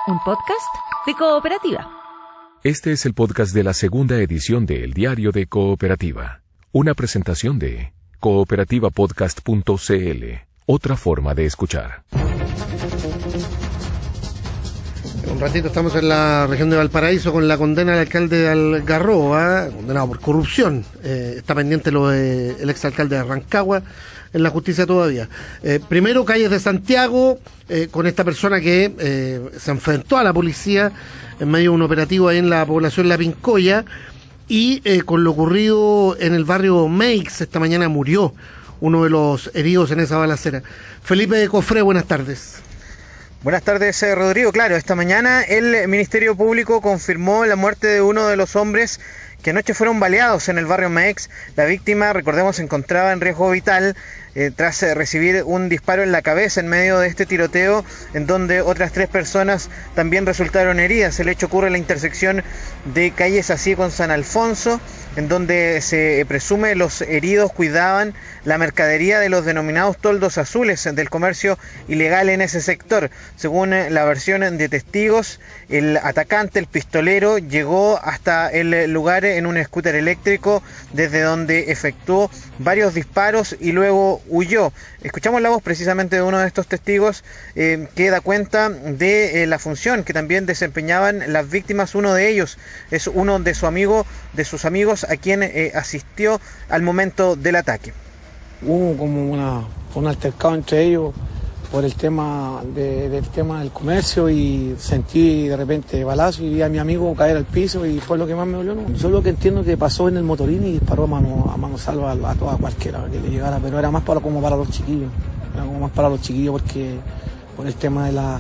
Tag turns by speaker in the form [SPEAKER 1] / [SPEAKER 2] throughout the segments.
[SPEAKER 1] un podcast de Cooperativa.
[SPEAKER 2] Este es el podcast de la segunda edición de El Diario de Cooperativa, una presentación de cooperativapodcast.cl, otra forma de escuchar.
[SPEAKER 3] Un ratito estamos en la región de Valparaíso con la condena del alcalde de Algarroa, condenado por corrupción. Está pendiente el exalcalde de Rancagua en la justicia todavía. Primero, calles de Santiago, con esta persona que se enfrentó a la policía en medio de un operativo ahí en la población La Pincoya, y con lo ocurrido en el barrio Meix. Esta mañana murió uno de los heridos en esa balacera. Felipe Cofré, buenas tardes.
[SPEAKER 4] Buenas tardes, Rodrigo. Claro, esta mañana el Ministerio Público confirmó la muerte de uno de los hombres que anoche fueron baleados en el barrio Meix. La víctima, recordemos, se encontraba en riesgo vital tras recibir un disparo en la cabeza en medio de este tiroteo, en donde otras 3 personas también resultaron heridas. El hecho ocurre en la intersección de calles así con San Alfonso, en donde se presume los heridos cuidaban la mercadería de los denominados toldos azules del comercio ilegal en ese sector. Según la versión de testigos, el atacante, el pistolero, llegó hasta el lugar en un scooter eléctrico, desde donde efectuó varios disparos y luego huyó. Escuchamos la voz precisamente de uno de estos testigos que da cuenta de la función que también desempeñaban las víctimas. Uno de ellos es uno de sus amigos a quien asistió al momento del ataque.
[SPEAKER 5] Hubo como un altercado entre ellos por el tema del comercio, y sentí de repente balazo y vi a mi amigo caer al piso y fue lo que más me dolió, ¿no? Yo lo que entiendo que pasó en el motorín y disparó a mano salva a toda cualquiera que le llegara, pero era más para los chiquillos, porque por el tema de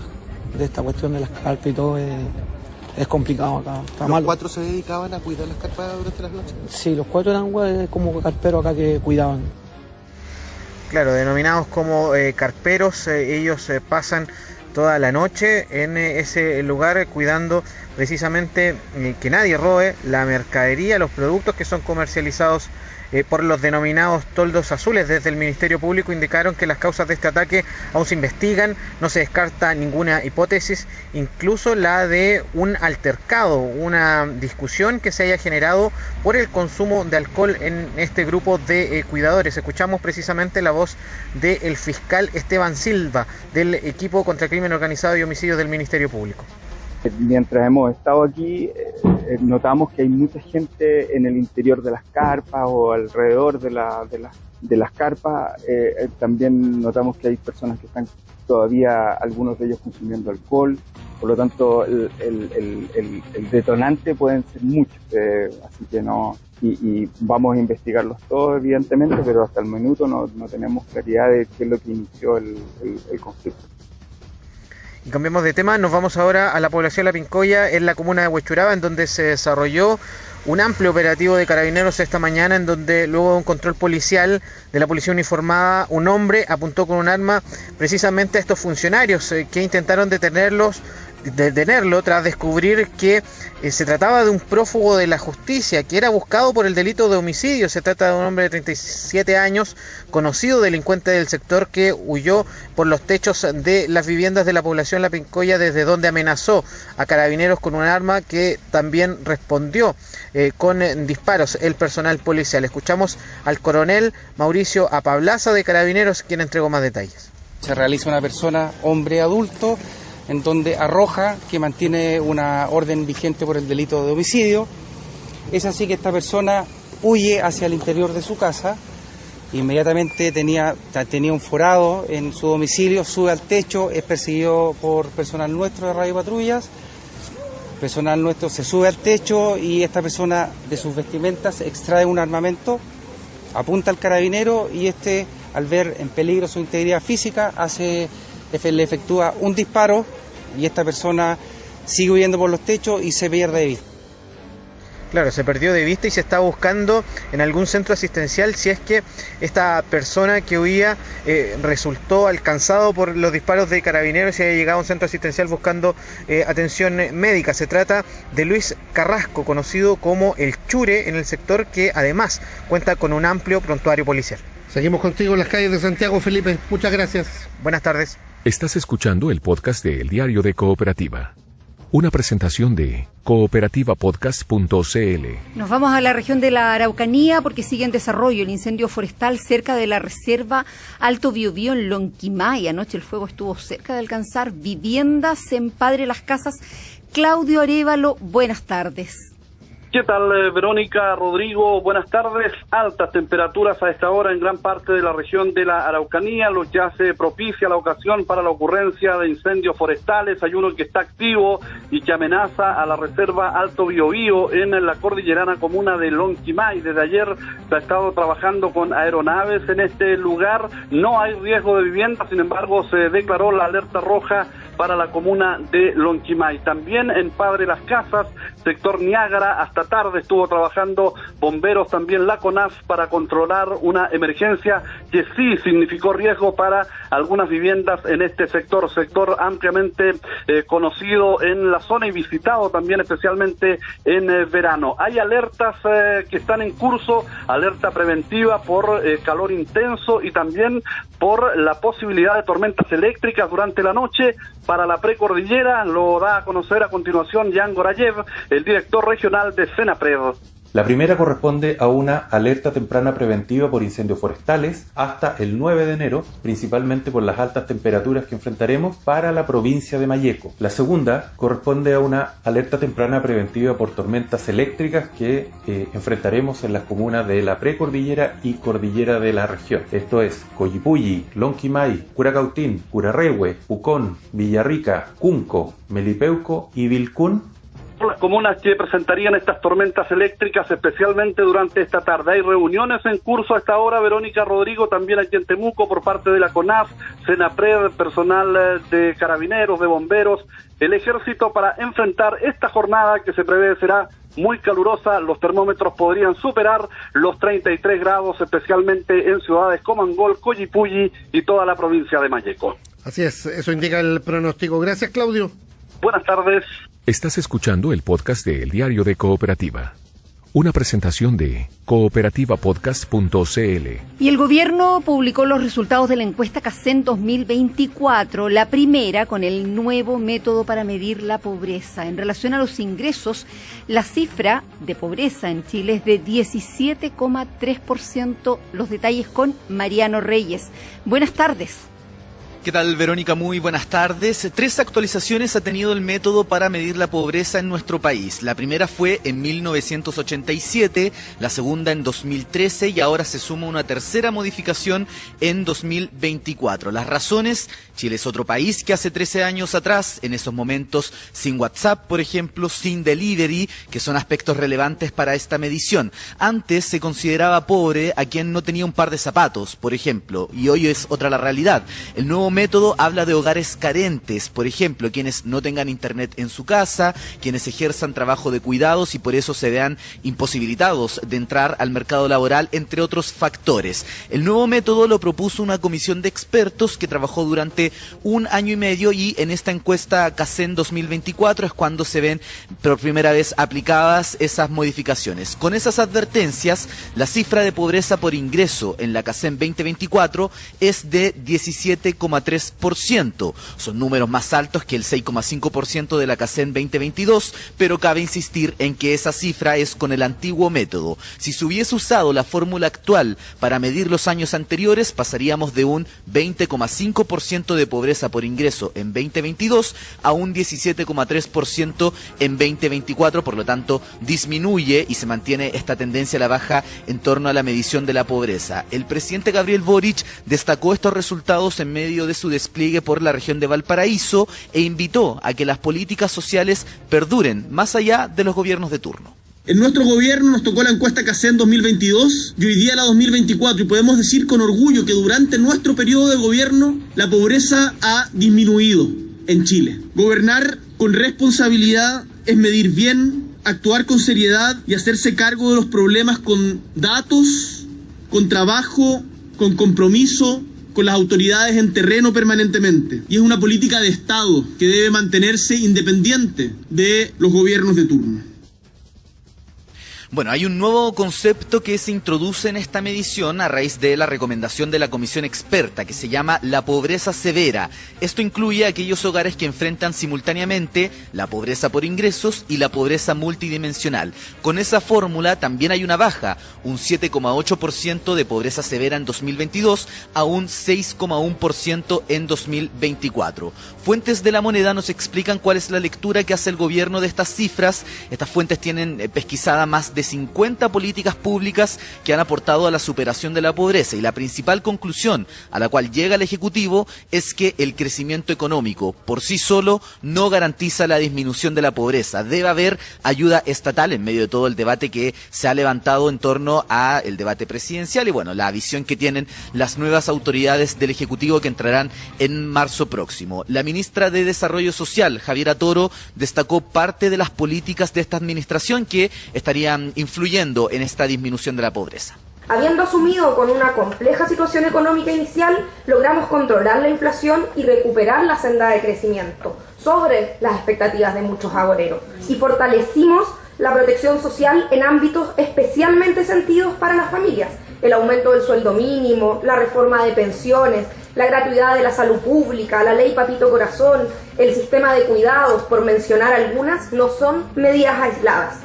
[SPEAKER 5] esta cuestión de las carpas y todo es complicado acá.
[SPEAKER 3] ¿Los 4 se dedicaban a cuidar las carpas durante las noches?
[SPEAKER 5] Sí, los 4 eran como carperos acá que cuidaban.
[SPEAKER 4] Claro, denominados como carperos, ellos pasan toda la noche en ese lugar cuidando precisamente que nadie robe la mercadería, los productos que son comercializados por los denominados toldos azules. Desde el Ministerio Público indicaron que las causas de este ataque aún se investigan, no se descarta ninguna hipótesis, incluso la de un altercado, una discusión que se haya generado por el consumo de alcohol en este grupo de cuidadores. Escuchamos precisamente la voz del fiscal Esteban Silva, del equipo contra el crimen organizado y homicidios del Ministerio Público.
[SPEAKER 6] Mientras hemos estado aquí, notamos que hay mucha gente en el interior de las carpas o alrededor de las carpas. También notamos que hay personas que están todavía, algunos de ellos consumiendo alcohol. Por lo tanto, el detonante pueden ser muchos. Así que no, y vamos a investigarlos todos, evidentemente, pero hasta el minuto no tenemos claridad de qué es lo que inició el conflicto.
[SPEAKER 4] Y cambiamos de tema, nos vamos ahora a la población La Pincoya, en la comuna de Huechuraba, en donde se desarrolló un amplio operativo de carabineros esta mañana, en donde luego de un control policial de la policía uniformada, un hombre apuntó con un arma precisamente a estos funcionarios que intentaron detenerlo tras descubrir que se trataba de un prófugo de la justicia que era buscado por el delito de homicidio. Se trata de un hombre de 37 años, conocido delincuente del sector, que huyó por los techos de las viviendas de la población La Pincoya, desde donde amenazó a carabineros con un arma que también respondió con disparos el personal policial. Escuchamos al coronel Mauricio Apablaza de Carabineros, quien entregó más detalles.
[SPEAKER 7] Se realiza una persona, hombre adulto, en donde arroja que mantiene una orden vigente por el delito de homicidio. Es así que esta persona huye hacia el interior de su casa. Inmediatamente tenía un forado en su domicilio, sube al techo, es perseguido por personal nuestro de Radio Patrullas. Personal nuestro se sube al techo y esta persona de sus vestimentas extrae un armamento, apunta al carabinero y al ver en peligro su integridad física, le efectúa un disparo y esta persona sigue huyendo por los techos y se pierde de vista.
[SPEAKER 4] Claro, se perdió de vista y se está buscando en algún centro asistencial si es que esta persona que huía resultó alcanzado por los disparos de carabineros y haya llegado a un centro asistencial buscando atención médica. Se trata de Luis Carrasco, conocido como el Chure en el sector, que además cuenta con un amplio prontuario policial.
[SPEAKER 3] Seguimos contigo en las calles de Santiago, Felipe. Muchas gracias.
[SPEAKER 4] Buenas tardes.
[SPEAKER 2] Estás escuchando el podcast de El Diario de Cooperativa. Una presentación de cooperativapodcast.cl.
[SPEAKER 1] Nos vamos a la región de la Araucanía porque sigue en desarrollo el incendio forestal cerca de la reserva Alto Biobío en Lonquimay. Anoche el fuego estuvo cerca de alcanzar viviendas en Padre Las Casas. Claudio Arévalo, buenas tardes.
[SPEAKER 8] ¿Qué tal, Verónica, Rodrigo? Buenas tardes. Altas temperaturas a esta hora en gran parte de la región de la Araucanía, lo que hace propicia la ocasión para la ocurrencia de incendios forestales. Hay uno que está activo y que amenaza a la reserva Alto Biobío en la cordillerana comuna de Lonquimay. Desde ayer se ha estado trabajando con aeronaves en este lugar. No hay riesgo de vivienda, sin embargo, se declaró la alerta roja para la comuna de Lonquimay. También en Padre Las Casas, sector Niágara, hasta tarde estuvo trabajando bomberos, también la CONAF, para controlar una emergencia que sí significó riesgo para algunas viviendas en este sector ampliamente conocido en la zona y visitado también especialmente en verano. Hay alertas que están en curso, alerta preventiva por calor intenso y también por la posibilidad de tormentas eléctricas durante la noche para la precordillera. Lo da a conocer a continuación Jan Gorayev, el director regional de Senapred.
[SPEAKER 9] La primera corresponde a una alerta temprana preventiva por incendios forestales hasta el 9 de enero, principalmente por las altas temperaturas que enfrentaremos para la provincia de Malleco. La segunda corresponde a una alerta temprana preventiva por tormentas eléctricas que enfrentaremos en las comunas de la precordillera y cordillera de la región. Esto es Collipulli, Lonquimay, Curacautín, Curarrehue, Pucón, Villarrica, Cunco, Melipeuco y Vilcún.
[SPEAKER 8] Las comunas que presentarían estas tormentas eléctricas especialmente durante esta tarde. Hay reuniones en curso a esta hora, Verónica, Rodrigo, también aquí en Temuco por parte de la CONAF, Senapred, personal de carabineros, de bomberos, el ejército, para enfrentar esta jornada que se prevé será muy calurosa. Los termómetros podrían superar los 33 grados, especialmente en ciudades como Angol, Collipulli y toda la provincia de Malleco.
[SPEAKER 3] Así es, eso indica el pronóstico. Gracias, Claudio.
[SPEAKER 8] Buenas tardes.
[SPEAKER 2] Estás escuchando el podcast de El Diario de Cooperativa. Una presentación de cooperativapodcast.cl.
[SPEAKER 1] Y el gobierno publicó los resultados de la encuesta CACEN 2024, la primera con el nuevo método para medir la pobreza. En relación a los ingresos, la cifra de pobreza en Chile es de 17,3%. Los detalles con Mariano Reyes. Buenas tardes.
[SPEAKER 10] ¿Qué tal, Verónica? Muy buenas tardes. 3 actualizaciones ha tenido el método para medir la pobreza en nuestro país. La primera fue en 1987, la segunda en 2013 y ahora se suma una tercera modificación en 2024. Las razones: Chile es otro país que hace 13 años atrás, en esos momentos sin WhatsApp, por ejemplo, sin delivery, que son aspectos relevantes para esta medición. Antes se consideraba pobre a quien no tenía un par de zapatos, por ejemplo, y hoy es otra la realidad. El nuevo método habla de hogares carentes, por ejemplo, quienes no tengan internet en su casa, quienes ejerzan trabajo de cuidados y por eso se vean imposibilitados de entrar al mercado laboral, entre otros factores. El nuevo método lo propuso una comisión de expertos que trabajó durante 1 año y medio y en esta encuesta CACEN 2024 es cuando se ven por primera vez aplicadas esas modificaciones. Con esas advertencias, la cifra de pobreza por ingreso en la CACEN 2024 es de 17,3%. Son números más altos que el 6,5% de la CACEN 2022, pero cabe insistir en que esa cifra es con el antiguo método. Si se hubiese usado la fórmula actual para medir los años anteriores, pasaríamos de un 20,5% de pobreza por ingreso en 2022 a un 17,3% en 2024, por lo tanto disminuye y se mantiene esta tendencia a la baja en torno a la medición de la pobreza. El presidente Gabriel Boric destacó estos resultados en medio de su despliegue por la región de Valparaíso e invitó a que las políticas sociales perduren más allá de los gobiernos de turno.
[SPEAKER 11] En nuestro gobierno nos tocó la encuesta CACEN 2022 y hoy día la 2024 y podemos decir con orgullo que durante nuestro periodo de gobierno la pobreza ha disminuido en Chile. Gobernar con responsabilidad es medir bien, actuar con seriedad y hacerse cargo de los problemas con datos, con trabajo, con compromiso, con las autoridades en terreno permanentemente. Y es una política de Estado que debe mantenerse independiente de los gobiernos de turno.
[SPEAKER 10] Bueno, hay un nuevo concepto que se introduce en esta medición a raíz de la recomendación de la comisión experta que se llama la pobreza severa. Esto incluye a aquellos hogares que enfrentan simultáneamente la pobreza por ingresos y la pobreza multidimensional. Con esa fórmula también hay una baja, un 7,8% de pobreza severa en 2022 a un 6,1% en 2024. Fuentes de La Moneda nos explican cuál es la lectura que hace el gobierno de estas cifras. Estas fuentes tienen pesquisada más de 50 políticas públicas que han aportado a la superación de la pobreza, y la principal conclusión a la cual llega el Ejecutivo es que el crecimiento económico por sí solo no garantiza la disminución de la pobreza. Debe haber ayuda estatal en medio de todo el debate que se ha levantado en torno a el debate presidencial y bueno, la visión que tienen las nuevas autoridades del Ejecutivo que entrarán en marzo próximo. La ministra de Desarrollo Social, Javiera Toro, destacó parte de las políticas de esta administración que estarían influyendo en esta disminución de la pobreza.
[SPEAKER 12] Habiendo asumido con una compleja situación económica inicial, logramos controlar la inflación y recuperar la senda de crecimiento sobre las expectativas de muchos agoreros. Y fortalecimos la protección social en ámbitos especialmente sentidos para las familias. El aumento del sueldo mínimo, la reforma de pensiones, la gratuidad de la salud pública, la ley Papito Corazón, el sistema de cuidados, por mencionar algunas, no son medidas aisladas.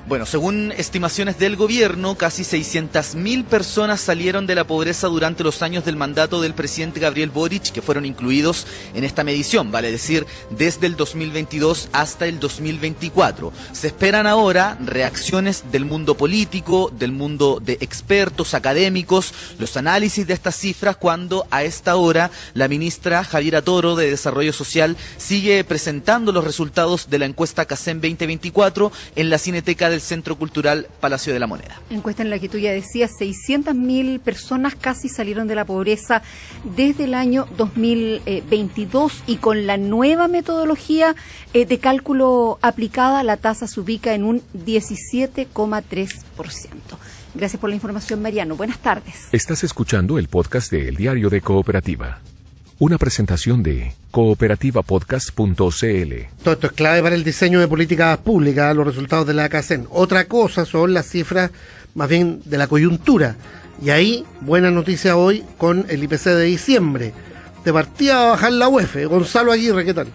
[SPEAKER 10] Bueno, según estimaciones del gobierno, casi 600.000 personas salieron de la pobreza durante los años del mandato del presidente Gabriel Boric, que fueron incluidos en esta medición, vale decir, desde el 2022 hasta el 2024. Se esperan ahora reacciones del mundo político, del mundo de expertos, académicos, los análisis de estas cifras, cuando a esta hora la ministra Javiera Toro de Desarrollo Social sigue presentando los resultados de la encuesta CACEN 2024 en la Cineteca del Centro Cultural Palacio de la Moneda.
[SPEAKER 1] Encuesta en la que tú ya decías, 600.000 personas casi salieron de la pobreza desde el año 2022 y con la nueva metodología de cálculo aplicada, la tasa se ubica en un 17,3%. Gracias por la información, Mariano. Buenas tardes.
[SPEAKER 2] Estás escuchando el podcast de El Diario de Cooperativa. Una presentación de cooperativapodcast.cl.
[SPEAKER 3] Todo esto es clave para el diseño de políticas públicas, los resultados de la CACEN. Otra cosa son las cifras más bien de la coyuntura. Y ahí, buena noticia hoy con el IPC de diciembre. De partida va a bajar la UEF. Gonzalo Aguirre, ¿qué tal?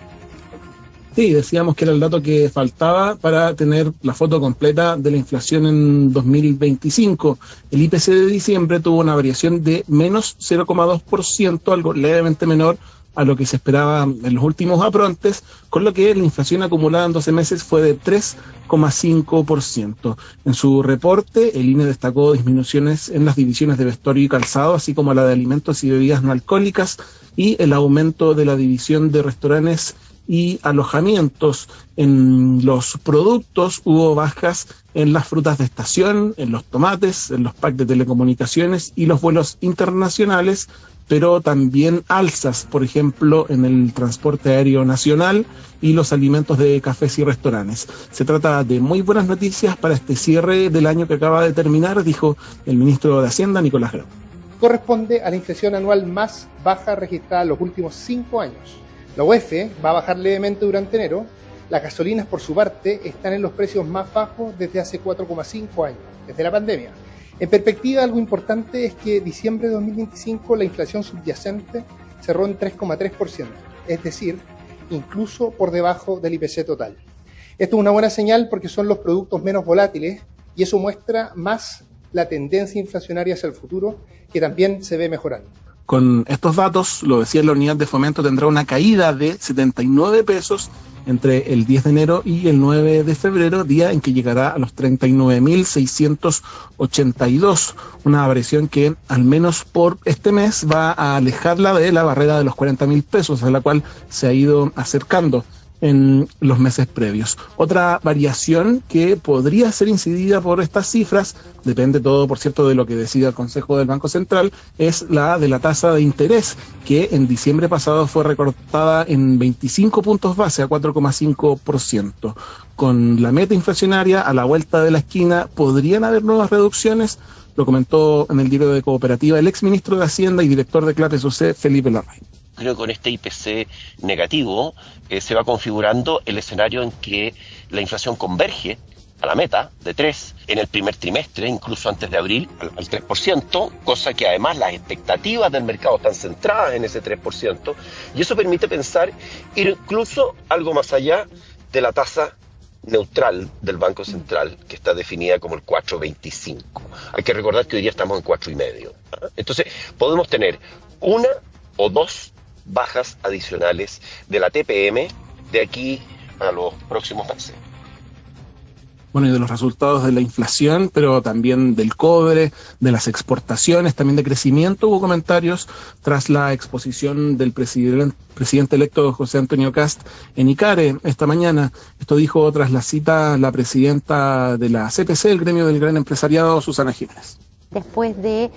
[SPEAKER 5] Sí, decíamos que era el dato que faltaba para tener la foto completa de la inflación en 2025. El IPC de diciembre tuvo una variación de menos 0,2%, algo levemente menor a lo que se esperaba en los últimos aprontes, con lo que la inflación acumulada en 12 meses fue de 3,5%. En su reporte, el INE destacó disminuciones en las divisiones de vestuario y calzado, así como la de alimentos y bebidas no alcohólicas, y el aumento de la división de restaurantes y alojamientos. En los productos hubo bajas en las frutas de estación, en los tomates, en los packs de telecomunicaciones y los vuelos internacionales, pero también alzas, por ejemplo, en el transporte aéreo nacional y los alimentos de cafés y restaurantes. Se trata de muy buenas noticias para este cierre del año que acaba de terminar, dijo el ministro de Hacienda, Nicolás Grau.
[SPEAKER 13] Corresponde a la inflación anual más baja registrada en los últimos 5 años. La UEF va a bajar levemente durante enero. Las gasolinas, por su parte, están en los precios más bajos desde hace 4,5 años, desde la pandemia. En perspectiva, algo importante es que diciembre de 2025 la inflación subyacente cerró en 3,3%, es decir, incluso por debajo del IPC total. Esto es una buena señal porque son los productos menos volátiles y eso muestra más la tendencia inflacionaria hacia el futuro, que también se ve mejorando.
[SPEAKER 5] Con estos datos, lo decía la unidad de fomento, tendrá una caída de 79 pesos entre el 10 de enero y el 9 de febrero, día en que llegará a los 39.682, una variación que al menos por este mes va a alejarla de la barrera de los 40.000 pesos, a la cual se ha ido acercando en los meses previos. Otra variación que podría ser incidida por estas cifras, depende todo, por cierto, de lo que decida el Consejo del Banco Central, es la de la tasa de interés, que en diciembre pasado fue recortada en 25 puntos base a 4,5%. Con la meta inflacionaria a la vuelta de la esquina, ¿podrían haber nuevas reducciones? Lo comentó en el Diario de Cooperativa el exministro de Hacienda y director de Claves UC, Felipe Larraín.
[SPEAKER 14] Creo que con este IPC negativo se va configurando el escenario en que la inflación converge a la meta de 3 en el primer trimestre, incluso antes de abril, al 3%, cosa que además las expectativas del mercado están centradas en ese 3%, y eso permite pensar ir incluso algo más allá de la tasa neutral del Banco Central, que está definida como el 4,25. Hay que recordar que hoy día estamos en 4,5. Entonces, podemos tener una o dos bajas adicionales de la TPM de aquí a los próximos meses.
[SPEAKER 15] Bueno, y de los resultados de la inflación, pero también del cobre, de las exportaciones, también de crecimiento, hubo comentarios tras la exposición del presidente electo José Antonio Kast en Icare esta mañana. Esto dijo tras la cita la presidenta de la CPC, el gremio del gran empresariado, Susana Jiménez.
[SPEAKER 16] Después de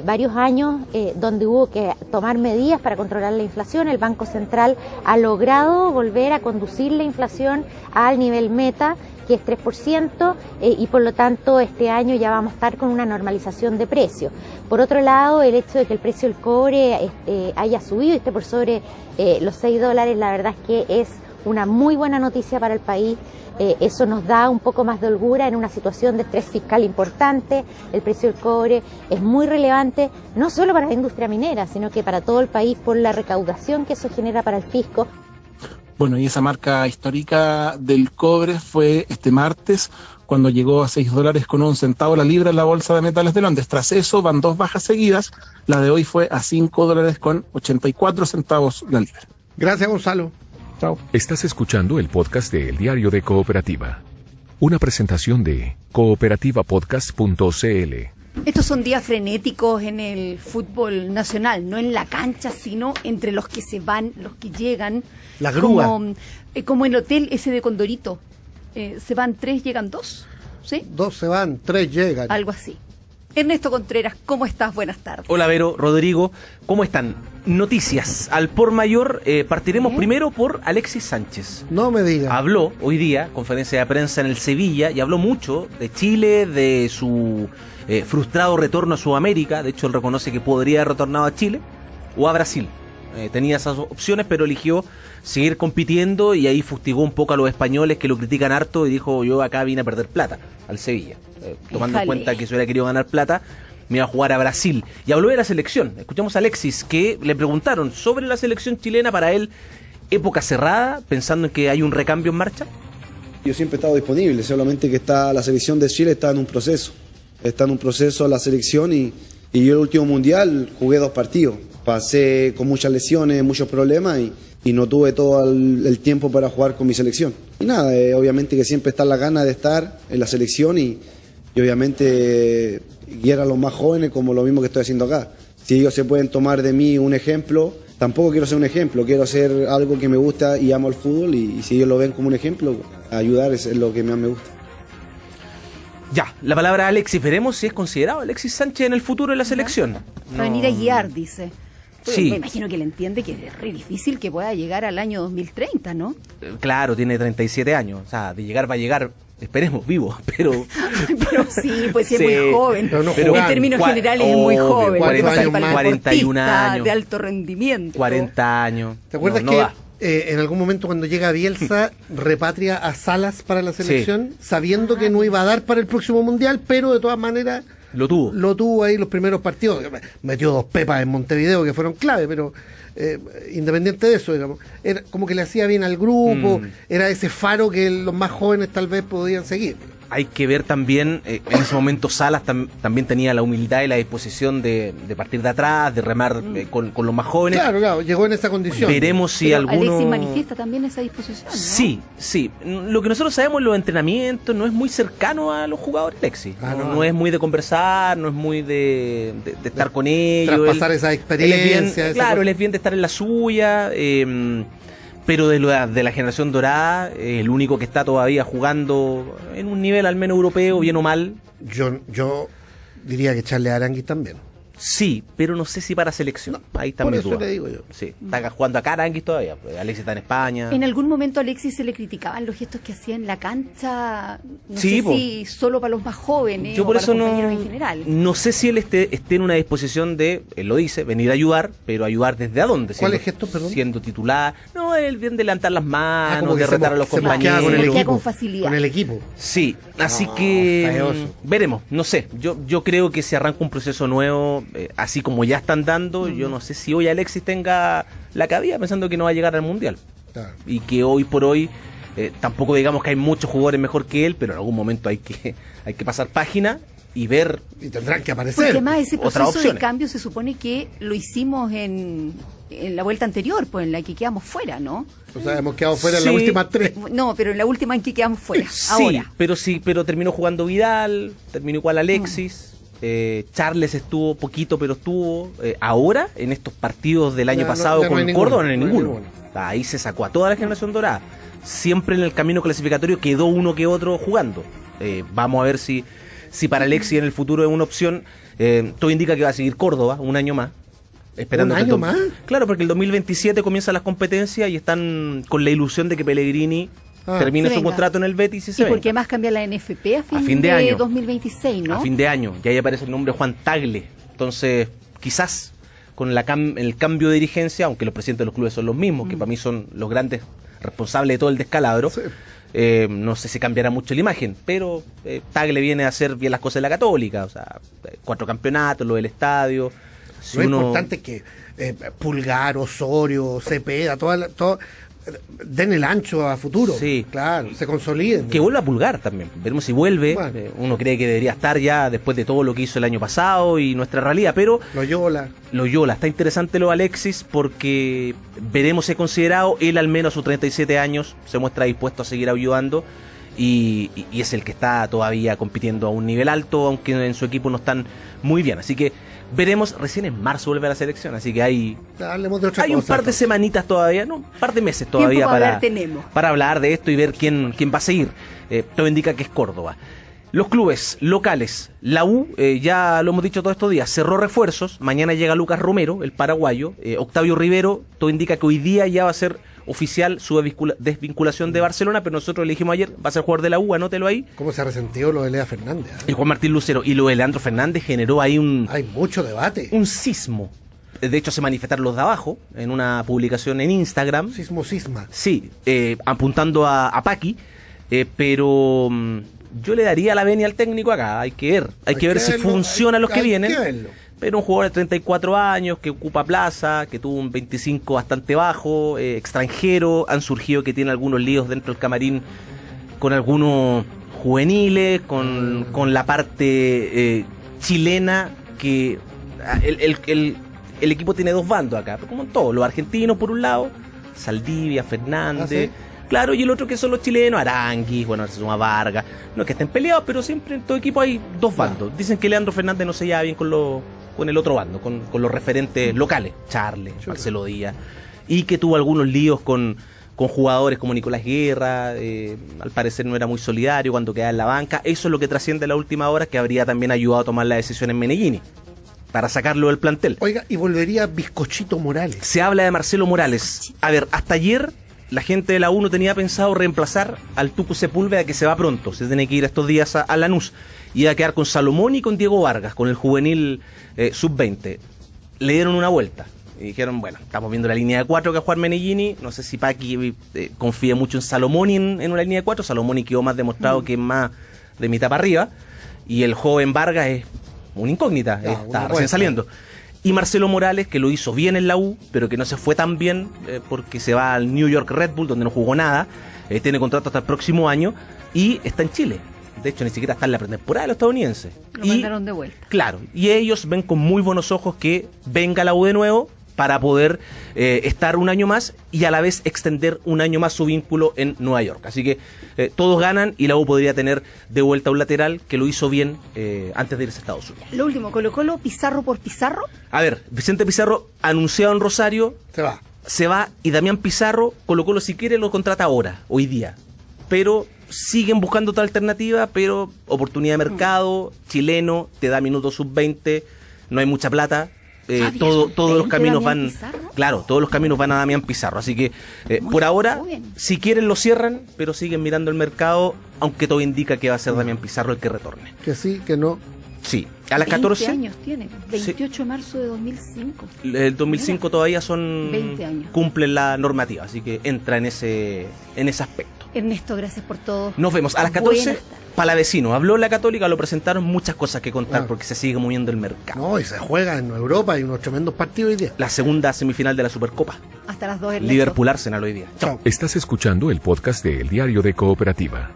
[SPEAKER 16] varios años donde hubo que tomar medidas para controlar la inflación, el Banco Central ha logrado volver a conducir la inflación al nivel meta, que es 3%, y por lo tanto este año ya vamos a estar con una normalización de precios. Por otro lado, el hecho de que el precio del cobre haya subido y esté por sobre los $6, la verdad es que es una muy buena noticia para el país. Eso nos da un poco más de holgura en una situación de estrés fiscal importante. El precio del cobre es muy relevante, no solo para la industria minera, sino que para todo el país por la recaudación que eso genera para el fisco.
[SPEAKER 15] Bueno, y esa marca histórica del cobre fue este martes, cuando llegó a $6.01 la libra en la Bolsa de Metales de Londres. Tras eso van dos bajas seguidas. La de hoy fue a $5.84 la libra.
[SPEAKER 3] Gracias, Gonzalo.
[SPEAKER 15] Chao.
[SPEAKER 2] Estás escuchando el podcast de El Diario de Cooperativa. Una presentación de cooperativapodcast.cl.
[SPEAKER 1] Estos son días frenéticos en el fútbol nacional, no en la cancha, sino entre los que se van, los que llegan.
[SPEAKER 3] La grúa.
[SPEAKER 1] Como el hotel ese de Condorito. Se van 3, llegan 2, ¿sí?
[SPEAKER 3] 2 se van, 3 llegan.
[SPEAKER 1] Algo así. Ernesto Contreras, ¿cómo estás? Buenas tardes.
[SPEAKER 17] Hola Vero, Rodrigo, ¿cómo están? Noticias al por mayor. Partiremos primero por Alexis Sánchez.
[SPEAKER 3] No me digas.
[SPEAKER 17] Habló hoy día, conferencia de prensa en el Sevilla, y habló mucho de Chile, de su frustrado retorno a Sudamérica. De hecho, él reconoce que podría haber retornado a Chile o a Brasil. Tenía esas opciones, pero eligió seguir compitiendo, y ahí fustigó un poco a los españoles que lo critican harto y dijo: yo acá vine a perder plata al Sevilla. Tomando en cuenta que si hubiera querido ganar plata, me iba a jugar a Brasil. Y habló de la selección. Escuchamos a Alexis, que le preguntaron sobre la selección chilena. Para él, época cerrada, pensando en que hay un recambio en marcha.
[SPEAKER 18] Yo siempre he estado disponible, solamente que la selección de Chile está en un proceso. Está en un proceso la selección, y yo el último mundial jugué 2 partidos. Pasé con muchas lesiones, muchos problemas, y no tuve todo el tiempo para jugar con mi selección. Y nada, obviamente que siempre está la gana de estar en la selección, y obviamente guiar a los más jóvenes, como lo mismo que estoy haciendo acá. Si ellos se pueden tomar de mí un ejemplo, tampoco quiero ser un ejemplo, quiero hacer algo que me gusta y amo el fútbol, y si ellos lo ven como un ejemplo, ayudar es lo que más me gusta.
[SPEAKER 17] Ya, la palabra Alexis. Veremos si es considerado Alexis Sánchez en el futuro de la selección.
[SPEAKER 1] Va a venir a guiar, dice.
[SPEAKER 17] Sí.
[SPEAKER 1] Me imagino que él entiende que es re difícil que pueda llegar al año 2030, ¿no?
[SPEAKER 17] Claro, tiene 37 años. O sea, de llegar va a llegar, esperemos, vivo, pero...
[SPEAKER 1] Pero sí, pues sí, es muy joven.
[SPEAKER 17] Pero
[SPEAKER 1] en términos generales es muy joven.
[SPEAKER 17] 41 años.
[SPEAKER 1] De alto rendimiento.
[SPEAKER 17] 40 años.
[SPEAKER 3] ¿Te acuerdas en algún momento cuando llega Bielsa repatria a Salas para la selección, sabiendo que no iba a dar para el próximo mundial, pero de todas maneras
[SPEAKER 17] lo tuvo
[SPEAKER 3] ahí los primeros partidos? Metió 2 pepas en Montevideo que fueron clave, pero independiente de eso, digamos, era como que le hacía bien al grupo, era ese faro que los más jóvenes tal vez podían seguir.
[SPEAKER 17] Hay que ver también, en ese momento Salas también tenía la humildad y la disposición de partir de atrás, de remar con los más jóvenes.
[SPEAKER 3] Claro, llegó en esa condición.
[SPEAKER 17] Veremos si
[SPEAKER 1] pero
[SPEAKER 17] alguno...
[SPEAKER 1] Alexis manifiesta también esa disposición, ¿no?
[SPEAKER 17] Sí. Lo que nosotros sabemos en los entrenamientos, no es muy cercano a los jugadores Alexis. No es muy de conversar, no es muy de estar con ellos.
[SPEAKER 3] Traspasar esa experiencia.
[SPEAKER 17] Él es bien de estar en la suya. Pero de la generación dorada, el único que está todavía jugando en un nivel al menos europeo, bien o mal.
[SPEAKER 3] Yo diría que Charles Aranguis también.
[SPEAKER 17] Sí, pero no sé si para selección.
[SPEAKER 3] No,
[SPEAKER 17] ahí está
[SPEAKER 3] por
[SPEAKER 17] mi
[SPEAKER 3] eso
[SPEAKER 17] duda.
[SPEAKER 3] le digo yo.
[SPEAKER 17] Sí, está jugando acá Aranguis todavía. Alexis está en España.
[SPEAKER 1] En algún momento a Alexis se le criticaban los gestos que hacía en la cancha, no
[SPEAKER 17] Sí,
[SPEAKER 1] sé si solo para los más jóvenes
[SPEAKER 17] Yo
[SPEAKER 1] o
[SPEAKER 17] por
[SPEAKER 1] para
[SPEAKER 17] eso
[SPEAKER 1] los compañeros en general.
[SPEAKER 17] no sé si él esté en una disposición de, él lo dice, venir a ayudar, pero ayudar desde dónde.
[SPEAKER 3] ¿Cuáles gestos, perdón?
[SPEAKER 17] Siendo titular. No, él bien de levantar las manos,
[SPEAKER 3] como que
[SPEAKER 17] de retar a los
[SPEAKER 3] se
[SPEAKER 17] compañeros.
[SPEAKER 3] con el equipo,
[SPEAKER 1] con facilidad.
[SPEAKER 3] Con el equipo.
[SPEAKER 17] Sí, así
[SPEAKER 3] No,
[SPEAKER 17] que
[SPEAKER 3] feoso.
[SPEAKER 17] veremos, no sé. Yo creo que se arranca un proceso nuevo, así como ya están dando. Yo no sé si hoy Alexis tenga la cabida pensando que no va a llegar al Mundial.
[SPEAKER 3] Claro.
[SPEAKER 17] Y que hoy por hoy tampoco digamos que hay muchos jugadores mejor que él, pero en algún momento hay que pasar página y ver.
[SPEAKER 3] Y tendrán que aparecer.
[SPEAKER 1] Porque además ese
[SPEAKER 17] otras
[SPEAKER 1] proceso de
[SPEAKER 17] opciones.
[SPEAKER 1] cambio se supone que lo hicimos en la vuelta anterior, pues en la que quedamos fuera, ¿no?
[SPEAKER 3] O sea, hemos quedado fuera en las
[SPEAKER 17] Sí.
[SPEAKER 3] últimas 3.
[SPEAKER 1] No, pero en la última en que quedamos fuera.
[SPEAKER 17] Sí,
[SPEAKER 1] Ahora.
[SPEAKER 17] pero terminó jugando Vidal, terminó igual Alexis. Charles estuvo poquito, pero estuvo. Ahora, en estos partidos del año
[SPEAKER 3] Ya no-
[SPEAKER 17] pasado
[SPEAKER 3] ya no
[SPEAKER 17] con
[SPEAKER 3] hay ninguno,
[SPEAKER 17] Córdoba, no hay
[SPEAKER 3] no hay
[SPEAKER 17] ninguno.
[SPEAKER 3] ninguno.
[SPEAKER 17] Ahí se sacó a toda la generación dorada. Siempre en el camino clasificatorio quedó uno que otro jugando. Vamos a ver si para Alexis en el futuro es una opción. Todo indica que va a seguir Córdoba un año más. Esperando
[SPEAKER 3] ¿Un
[SPEAKER 17] que el
[SPEAKER 3] año
[SPEAKER 17] do-
[SPEAKER 3] más?
[SPEAKER 17] Claro, porque el 2027 comienzan las competencias y están con la ilusión de que Pellegrini termine
[SPEAKER 1] Se
[SPEAKER 17] su
[SPEAKER 1] venga.
[SPEAKER 17] contrato en el Betis y se
[SPEAKER 1] ¿Y
[SPEAKER 17] venga.
[SPEAKER 1] por qué más cambia la NFP a fin,
[SPEAKER 17] fin de año.
[SPEAKER 1] 2026, no?
[SPEAKER 17] A fin de año, y ahí aparece el nombre Juan Tagle. Entonces, quizás con el cambio de dirigencia, aunque los presidentes de los clubes son los mismos, que para mí son los grandes responsables de todo el descalabro, no sé si cambiará mucho la imagen, pero Tagle viene a hacer bien las cosas de la Católica, o sea, 4 campeonatos, lo del estadio. Si
[SPEAKER 3] Lo
[SPEAKER 17] uno-
[SPEAKER 3] importante es que Pulgar, Osorio, Cepeda, todo den el ancho a futuro.
[SPEAKER 17] Sí.
[SPEAKER 3] Claro, se consoliden.
[SPEAKER 17] Que vuelva a Pulgar también. Veremos si vuelve.
[SPEAKER 3] Bueno.
[SPEAKER 17] Uno cree que debería estar ya después de todo lo que hizo el año pasado y nuestra realidad, pero Loyola. Está interesante lo de Alexis porque veremos si es considerado. Él al menos a sus 37 años se muestra dispuesto a seguir ayudando y es el que está todavía compitiendo a un nivel alto, aunque en su equipo no están muy bien. Así que veremos, recién en marzo vuelve a la selección, así que hay
[SPEAKER 3] Hablemos de otra
[SPEAKER 17] un
[SPEAKER 3] cosa.
[SPEAKER 17] par de semanitas todavía, no, un par de meses todavía
[SPEAKER 1] Tiempo para
[SPEAKER 17] para,
[SPEAKER 1] hablar tenemos.
[SPEAKER 17] para hablar de esto y ver quién va a seguir. Todo indica que es Córdoba. Los clubes locales, la U, ya lo hemos dicho todos estos días, cerró refuerzos. Mañana llega Lucas Romero, el paraguayo. Octavio Rivero, todo indica que hoy día ya va a ser oficial su desvinculación de Barcelona, pero nosotros le dijimos ayer, va a ser jugador de la U, anótelo ahí.
[SPEAKER 3] ¿Cómo se ha resentido lo de Lea Fernández?
[SPEAKER 17] Y Juan Martín Lucero y lo de Leandro Fernández generó ahí
[SPEAKER 3] Hay mucho debate.
[SPEAKER 17] un sismo. De hecho, se manifestaron los de abajo en una publicación en Instagram.
[SPEAKER 3] Sisma.
[SPEAKER 17] Sí, apuntando a Paqui, pero yo le daría la venia al técnico acá. Hay que ver si
[SPEAKER 3] verlo,
[SPEAKER 17] funciona los que
[SPEAKER 3] hay
[SPEAKER 17] vienen.
[SPEAKER 3] que verlo.
[SPEAKER 17] Pero un jugador de 34 años que ocupa plaza, que tuvo un 25 bastante bajo, extranjero, han surgido que tiene algunos líos dentro del camarín con algunos juveniles, con la parte chilena, que el equipo tiene dos bandos acá, como en todo, los argentinos por un lado, Saldivia, Fernández, claro, y el otro que son los chilenos, Aranguis, bueno, se suma Vargas, no es que estén peleados, pero siempre en todo equipo hay dos bandos. Dicen que Leandro Fernández no se lleva bien con el otro bando, con los referentes locales, Charles, Marcelo Díaz, y que tuvo algunos líos con jugadores como Nicolás Guerra, al parecer no era muy solidario cuando quedaba en la banca. Eso es lo que trasciende en la última hora, que habría también ayudado a tomar la decisión en Medellín para sacarlo del plantel.
[SPEAKER 3] Oiga, y volvería Bizcochito Morales.
[SPEAKER 17] Se habla de Marcelo Morales. A ver, hasta ayer la gente de la U no tenía pensado reemplazar al Tucu Sepúlveda, que se va pronto, se tiene que ir estos días a Lanús. Iba a quedar con Salomón y con Diego Vargas, con el juvenil sub-20. Le dieron una vuelta y dijeron, bueno, estamos viendo la línea de 4 que va a jugar Menellini. No sé si Paqui confía mucho en Salomón en una línea de 4. Salomón quedó más demostrado que es más de mitad para arriba. Y el joven Vargas es una incógnita, está recién saliendo. Y Marcelo Morales, que lo hizo bien en la U, pero que no se fue tan bien porque se va al New York Red Bull, donde no jugó nada. Tiene contrato hasta el próximo año y está en Chile. De hecho, ni siquiera está en la pretemporada de los estadounidenses.
[SPEAKER 1] Lo mandaron de vuelta.
[SPEAKER 17] Claro, y ellos ven con muy buenos ojos que venga la U de nuevo para poder estar un año más y a la vez extender un año más su vínculo en Nueva York. Así que todos ganan y la U podría tener de vuelta un lateral que lo hizo bien antes de irse a Estados Unidos.
[SPEAKER 1] Lo último, Colo-Colo, Pizarro por Pizarro.
[SPEAKER 17] A ver, Vicente Pizarro anunciado en Rosario. Se va y Damián Pizarro, Colo-Colo si quiere lo contrata ahora, hoy día. Pero siguen buscando otra alternativa, pero oportunidad de mercado, chileno, te da minutos sub-20, no hay mucha plata. Todos los caminos van, claro, todos los caminos van a Damián Pizarro, así que por ahora, si quieren lo cierran, pero siguen mirando el mercado, aunque todo indica que va a ser Damián Pizarro el que retorne.
[SPEAKER 3] Que sí, que no.
[SPEAKER 17] Sí, a las 14
[SPEAKER 1] años tiene, 28 de marzo de 2005.
[SPEAKER 17] El 2005 todavía son
[SPEAKER 1] 20 años.
[SPEAKER 17] Cumplen la normativa, así que entra en ese aspecto.
[SPEAKER 1] Ernesto, gracias por todo.
[SPEAKER 17] Nos vemos a las 14. Palavecino, habló la Católica, lo presentaron, muchas cosas que contar porque se sigue moviendo el mercado.
[SPEAKER 3] No, y se juega en Europa, hay unos tremendos partidos hoy día.
[SPEAKER 17] La segunda semifinal de la Supercopa.
[SPEAKER 1] Hasta las 2, Ernesto.
[SPEAKER 17] Liverpool-Arsenal hoy día.
[SPEAKER 2] Chao. Estás escuchando el podcast de El Diario de Cooperativa.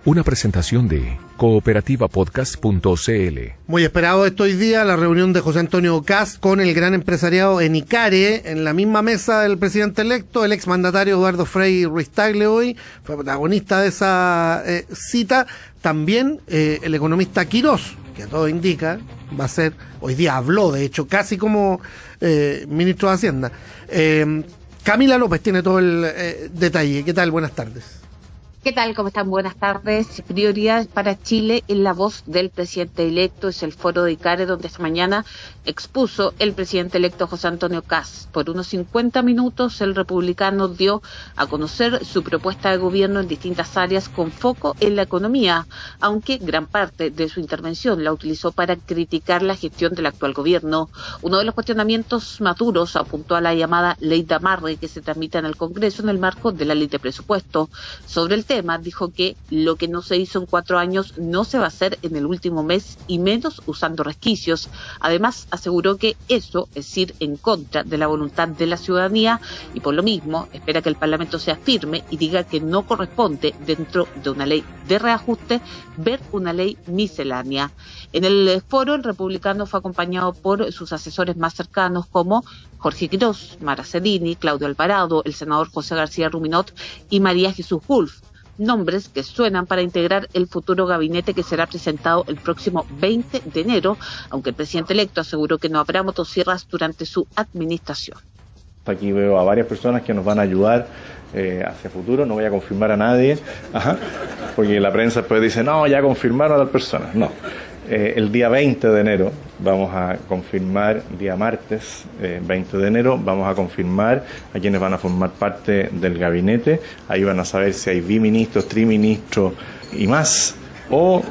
[SPEAKER 2] Una presentación de cooperativapodcast.cl.
[SPEAKER 3] Muy esperado esto hoy día, la reunión de José Antonio Kast con el gran empresariado en Icare, en la misma mesa del presidente electo, el exmandatario Eduardo Frei Ruiz-Tagle hoy, fue protagonista de esa cita. También el economista Quirós, que todo indica, va a ser, hoy día habló de hecho, casi como ministro de Hacienda. Camila López tiene todo el detalle. ¿Qué tal? Buenas tardes.
[SPEAKER 19] ¿Qué tal? ¿Cómo están? Buenas tardes. Prioridad para Chile en la voz del presidente electo es el foro de Icare, donde esta mañana expuso el presidente electo José Antonio Kast. Por unos 50 minutos el republicano dio a conocer su propuesta de gobierno en distintas áreas con foco en la economía, aunque gran parte de su intervención la utilizó para criticar la gestión del actual gobierno. Uno de los cuestionamientos más duros apuntó a la llamada ley de amarre que se tramita en el Congreso en el marco de la ley de presupuesto. Sobre el tema, dijo que lo que no se hizo en 4 años no se va a hacer en el último mes y menos usando resquicios. Además, aseguró que eso es ir en contra de la voluntad de la ciudadanía y por lo mismo espera que el Parlamento sea firme y diga que no corresponde dentro de una ley de reajuste ver una ley miscelánea. En el foro, el republicano fue acompañado por sus asesores más cercanos como Jorge Quirós, Mara Cedini, Claudio Alvarado, el senador José García Ruminot y María Jesús Wolf. Nombres que suenan para integrar el futuro gabinete que será presentado el próximo 20 de enero, aunque el presidente electo aseguró que no habrá motosierras durante su administración.
[SPEAKER 20] Aquí veo a varias personas que nos van a ayudar hacia futuro, no voy a confirmar a nadie, porque la prensa después dice, no, ya confirmaron a tal persona. No, el día 20 de enero vamos a confirmar, día martes 20 de enero, vamos a confirmar a quienes van a formar parte del gabinete. Ahí van a saber si hay biministros, triministros y más, o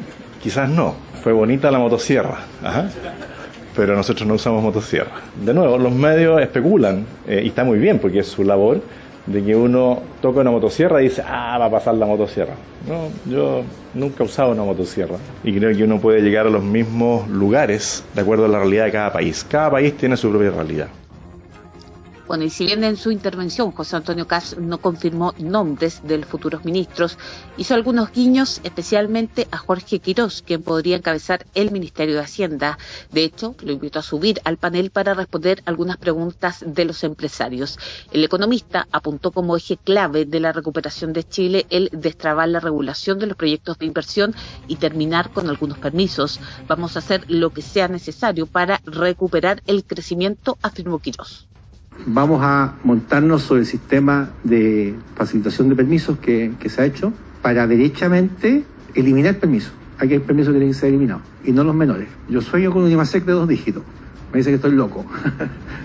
[SPEAKER 20] quizás no. Fue bonita la motosierra, pero nosotros no usamos motosierra. De nuevo, los medios especulan, y está muy bien porque es su labor, de que uno toca una motosierra y dice, va a pasar la motosierra. No, yo nunca he usado una motosierra y creo que uno puede llegar a los mismos lugares de acuerdo a la realidad de cada país. Cada país tiene su propia realidad.
[SPEAKER 19] Bueno, y si bien en su intervención José Antonio Kast no confirmó nombres de los futuros ministros, hizo algunos guiños especialmente a Jorge Quirós, quien podría encabezar el Ministerio de Hacienda. De hecho, lo invitó a subir al panel para responder algunas preguntas de los empresarios. El economista apuntó como eje clave de la recuperación de Chile el destrabar la regulación de los proyectos de inversión y terminar con algunos permisos. Vamos a hacer lo que sea necesario para recuperar el crecimiento, afirmó Quirós.
[SPEAKER 21] Vamos a montarnos sobre el sistema de facilitación de permisos que se ha hecho para derechamente eliminar permisos. Aquí hay permisos que tienen que ser eliminados, y no los menores. Yo sueño con un IMASEC de 2 dígitos. Me dice que estoy loco.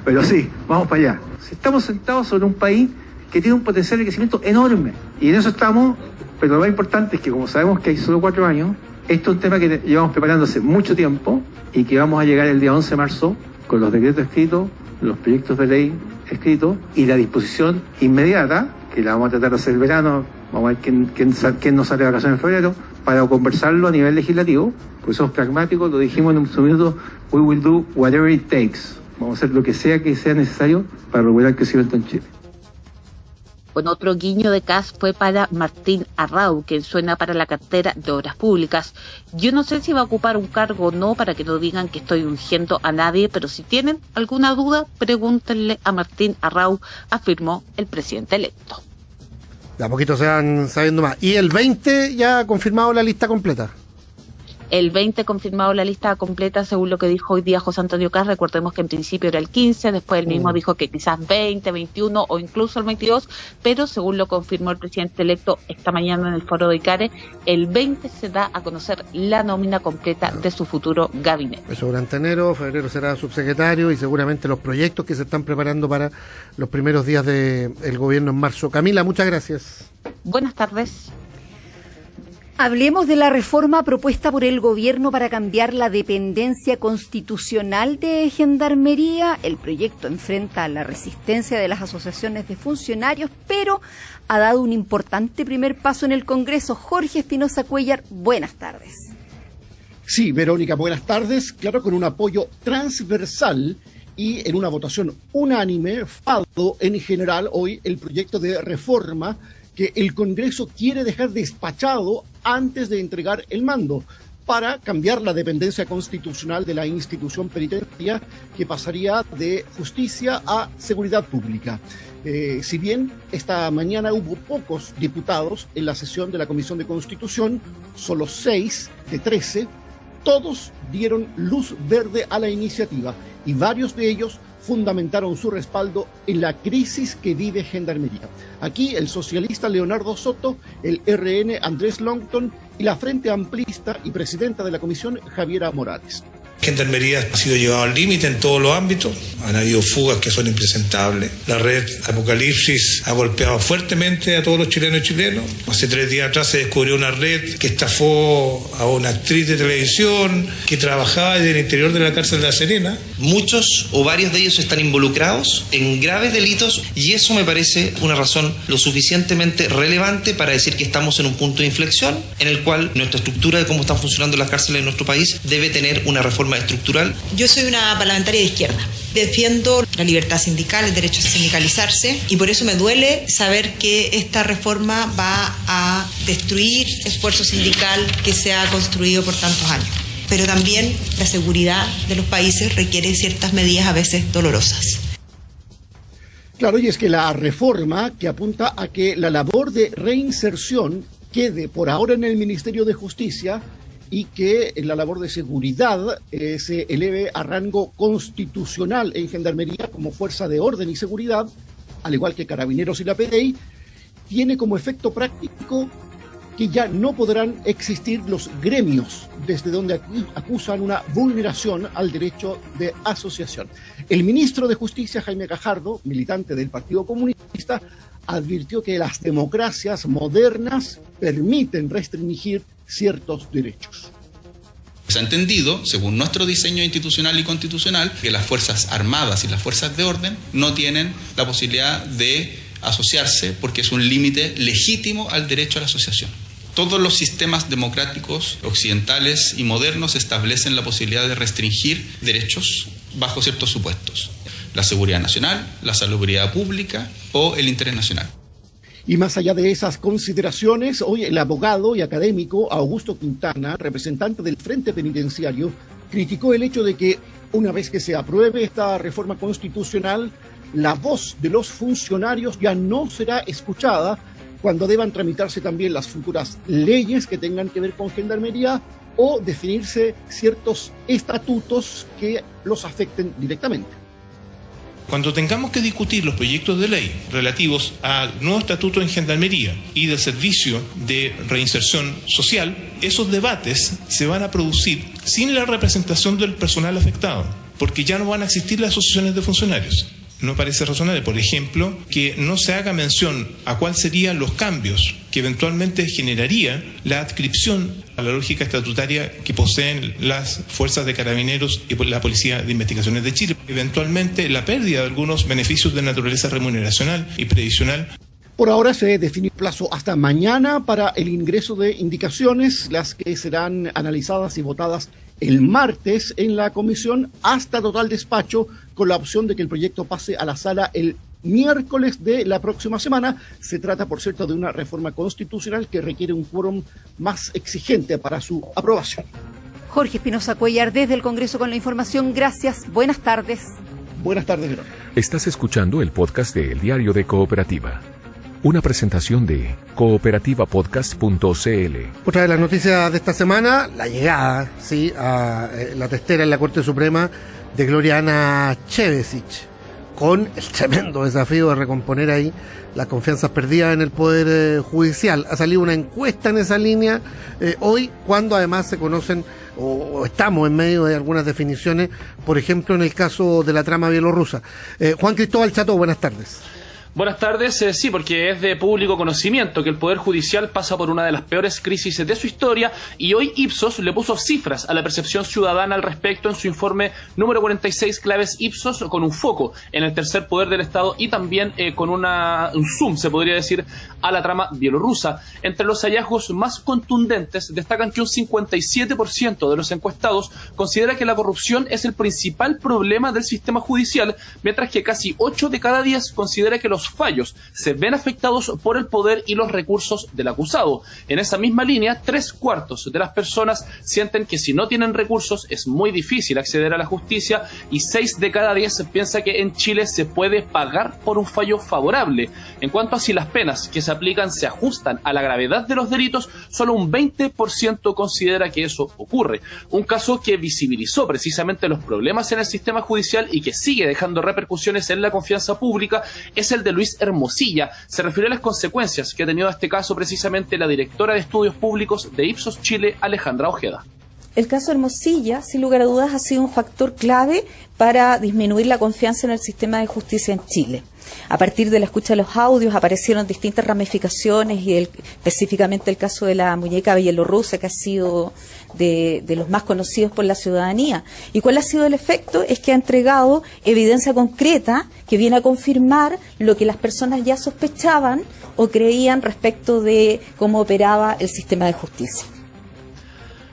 [SPEAKER 21] Pero sí, vamos para allá. Estamos sentados sobre un país que tiene un potencial de crecimiento enorme. Y en eso estamos, pero lo más importante es que como sabemos que hay solo 4 años, esto es un tema que llevamos preparando hace mucho tiempo y que vamos a llegar el día 11 de marzo con los decretos escritos, los proyectos de ley escritos y la disposición inmediata, que la vamos a tratar de hacer el verano, vamos a ver quién nos sale de vacaciones en febrero, para conversarlo a nivel legislativo, porque somos pragmáticos, lo dijimos en un minuto, we will do whatever it takes. Vamos a hacer lo que sea necesario para recuperar el crecimiento en Chile.
[SPEAKER 19] Bueno, otro guiño de Kast fue para Martín Arrau, quien suena para la cartera de Obras Públicas. Yo no sé si va a ocupar un cargo o no, para que no digan que estoy ungiendo a nadie, pero si tienen alguna duda, pregúntenle a Martín Arrau, afirmó el presidente electo.
[SPEAKER 3] De a poquito se van sabiendo más. ¿Y el 20 ya ha confirmado la lista completa?
[SPEAKER 19] El 20 confirmado la lista completa, según lo que dijo hoy día José Antonio Kast. Recordemos que en principio era el 15, después él mismo dijo que quizás 20, 21 o incluso el 22, pero según lo confirmó el presidente electo esta mañana en el foro de ICARE, el 20 se da a conocer la nómina completa de su futuro gabinete.
[SPEAKER 3] Eso durante enero, febrero será subsecretario y seguramente los proyectos que se están preparando para los primeros días del gobierno en marzo. Camila, muchas gracias.
[SPEAKER 19] Buenas tardes.
[SPEAKER 1] Hablemos de la reforma propuesta por el gobierno para cambiar la dependencia constitucional de Gendarmería. El proyecto enfrenta la resistencia de las asociaciones de funcionarios, pero ha dado un importante primer paso en el Congreso. Jorge Espinosa Cuéllar, buenas tardes.
[SPEAKER 6] Sí, Verónica, buenas tardes. Claro, con un apoyo transversal y en una votación unánime, fado en general hoy el proyecto de reforma que el Congreso quiere dejar despachado antes de entregar el mando para cambiar la dependencia constitucional de la institución penitenciaria, que pasaría de justicia a seguridad pública. Si bien esta mañana hubo pocos diputados en la sesión de la Comisión de Constitución, solo 6 de 13, todos dieron luz verde a la iniciativa y varios de ellos fundamentaron su respaldo en la crisis que vive Gendarmería. Aquí el socialista Leonardo Soto, el RN Andrés Longton y la Frente Amplista y presidenta de la comisión Javiera Morales.
[SPEAKER 22] Gendarmería ha sido llevado al límite en todos los ámbitos, han habido fugas que son impresentables. La red Apocalipsis ha golpeado fuertemente a todos los chilenos y chilenos. Hace 3 días atrás se descubrió una red que estafó a una actriz de televisión que trabajaba desde el interior de la cárcel de La Serena.
[SPEAKER 23] Muchos o varios de ellos están involucrados en graves delitos y eso me parece una razón lo suficientemente relevante para decir que estamos en un punto de inflexión en el cual nuestra estructura de cómo están funcionando las cárceles en nuestro país debe tener una reforma estructural.
[SPEAKER 24] Yo soy una parlamentaria de izquierda. Defiendo la libertad sindical, el derecho a sindicalizarse y por eso me duele saber que esta reforma va a destruir el esfuerzo sindical que se ha construido por tantos años. Pero también la seguridad de los países requiere ciertas medidas a veces dolorosas.
[SPEAKER 6] Claro, y es que la reforma que apunta a que la labor de reinserción quede por ahora en el Ministerio de Justicia y que la labor de seguridad se eleve a rango constitucional en Gendarmería como fuerza de orden y seguridad, al igual que Carabineros y la PDI, tiene como efecto práctico que ya no podrán existir los gremios desde donde acusan una vulneración al derecho de asociación. El ministro de Justicia, Jaime Cajardo, militante del Partido Comunista, advirtió que las democracias modernas permiten restringir ciertos derechos.
[SPEAKER 25] Se ha entendido, según nuestro diseño institucional y constitucional, que las Fuerzas Armadas y las Fuerzas de Orden no tienen la posibilidad de asociarse porque es un límite legítimo al derecho a la asociación. Todos los sistemas democráticos occidentales y modernos establecen la posibilidad de restringir derechos bajo ciertos supuestos: la seguridad nacional, la salubridad pública o el interés nacional.
[SPEAKER 6] Y más allá de esas consideraciones, hoy el abogado y académico Augusto Quintana, representante del Frente Penitenciario, criticó el hecho de que una vez que se apruebe esta reforma constitucional, la voz de los funcionarios ya no será escuchada cuando deban tramitarse también las futuras leyes que tengan que ver con Gendarmería o definirse ciertos estatutos que los afecten directamente.
[SPEAKER 22] Cuando tengamos que discutir los proyectos de ley relativos al nuevo estatuto en Gendarmería y del servicio de reinserción social, esos debates se van a producir sin la representación del personal afectado, porque ya no van a existir las asociaciones de funcionarios. No parece razonable, por ejemplo, que no se haga mención a cuáles serían los cambios que eventualmente generaría la adscripción a la lógica estatutaria que poseen las fuerzas de Carabineros y la Policía de Investigaciones de Chile. Eventualmente la pérdida de algunos beneficios de naturaleza remuneracional y previsional.
[SPEAKER 6] Por ahora se definió plazo hasta mañana para el ingreso de indicaciones, las que serán analizadas y votadas el martes en la comisión, hasta total despacho, con la opción de que el proyecto pase a la sala el miércoles de la próxima semana. Se trata, por cierto, de una reforma constitucional que requiere un quórum más exigente para su aprobación.
[SPEAKER 1] Jorge Espinosa Cuéllar, desde el Congreso con la información. Gracias. Buenas tardes.
[SPEAKER 6] Buenas tardes, Verónica.
[SPEAKER 2] Estás escuchando el podcast de El Diario de Cooperativa. Una presentación de cooperativapodcast.cl.
[SPEAKER 3] Otra de las noticias de esta semana, la llegada, sí, a la testera en la Corte Suprema de Gloriana Chevesic, con el tremendo desafío de recomponer ahí las confianzas perdidas en el Poder Judicial. Ha salido una encuesta en esa línea hoy, cuando además se conocen o estamos en medio de algunas definiciones, por ejemplo en el caso de la trama bielorrusa. Juan Cristóbal Chato, buenas tardes.
[SPEAKER 4] Buenas tardes, sí, porque es de público conocimiento que el Poder Judicial pasa por una de las peores crisis de su historia y hoy Ipsos le puso cifras a la percepción ciudadana al respecto en su informe número 46, Claves Ipsos, con un foco en el tercer poder del Estado y también con un zoom, se podría decir, a la trama bielorrusa. Entre los hallazgos más contundentes destacan que un 57% de los encuestados considera que la corrupción es el principal problema del sistema judicial, mientras que casi 8 de cada 10 considera que los fallos se ven afectados por el poder y los recursos del acusado. En esa misma línea, 3/4 de las personas sienten que si no tienen recursos es muy difícil acceder a la justicia y 6 de cada 10 piensa que en Chile se puede pagar por un fallo favorable. En cuanto a si las penas que se aplican se ajustan a la gravedad de los delitos, solo un 20% considera que eso ocurre. Un caso que visibilizó precisamente los problemas en el sistema judicial y que sigue dejando repercusiones en la confianza pública es el de Luis Hermosilla. Se refirió a las consecuencias que ha tenido este caso precisamente la directora de Estudios Públicos de Ipsos Chile, Alejandra Ojeda.
[SPEAKER 7] El caso Hermosilla, sin lugar a dudas, ha sido un factor clave para disminuir la confianza en el sistema de justicia en Chile. A partir de la escucha de los audios aparecieron distintas ramificaciones y específicamente el caso de la muñeca bielorrusa, que ha sido de los más conocidos por la ciudadanía. ¿Y cuál ha sido el efecto? Es que ha entregado evidencia concreta que viene a confirmar lo que las personas ya sospechaban o creían respecto de cómo operaba el sistema de justicia.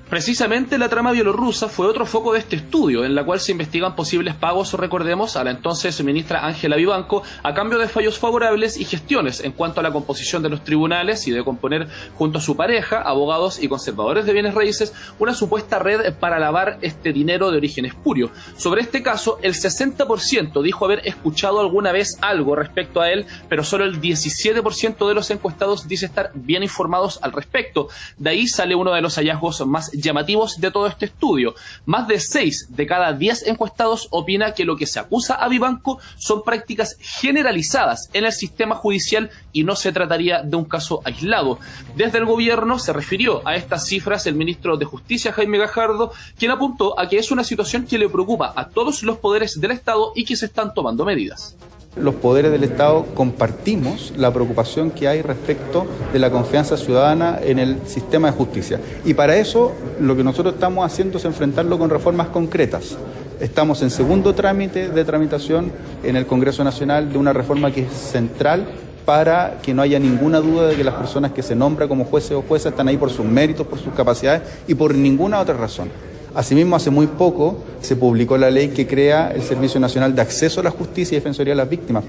[SPEAKER 4] Precisamente la trama bielorrusa fue otro foco de este estudio, en la cual se investigan posibles pagos, recordemos, a la entonces ministra Ángela Vivanco a cambio de fallos favorables y gestiones en cuanto a la composición de los tribunales y de componer junto a su pareja, abogados y conservadores de bienes raíces, una supuesta red para lavar este dinero de origen espurio. Sobre este caso, el 60% dijo haber escuchado alguna vez algo respecto a él, pero solo el 17% de los encuestados dice estar bien informados al respecto. De ahí sale uno de los hallazgos más llamativos de todo este estudio. Más de 6 de cada 10 encuestados opina que lo que se acusa a Vivanco son prácticas generalizadas en el sistema judicial y no se trataría de un caso aislado. Desde el gobierno se refirió a estas cifras el ministro de Justicia, Jaime Gajardo, quien apuntó a que es una situación que le preocupa a todos los poderes del Estado y que se están tomando medidas.
[SPEAKER 8] Los poderes del Estado compartimos la preocupación que hay respecto de la confianza ciudadana en el sistema de justicia. Y para eso lo que nosotros estamos haciendo es enfrentarlo con reformas concretas. Estamos en segundo trámite de tramitación en el Congreso Nacional de una reforma que es central para que no haya ninguna duda de que las personas que se nombran como jueces o juezas están ahí por sus méritos, por sus capacidades y por ninguna otra razón. Asimismo, hace muy poco se publicó la ley que crea el Servicio Nacional de Acceso a la Justicia y Defensoría de las Víctimas.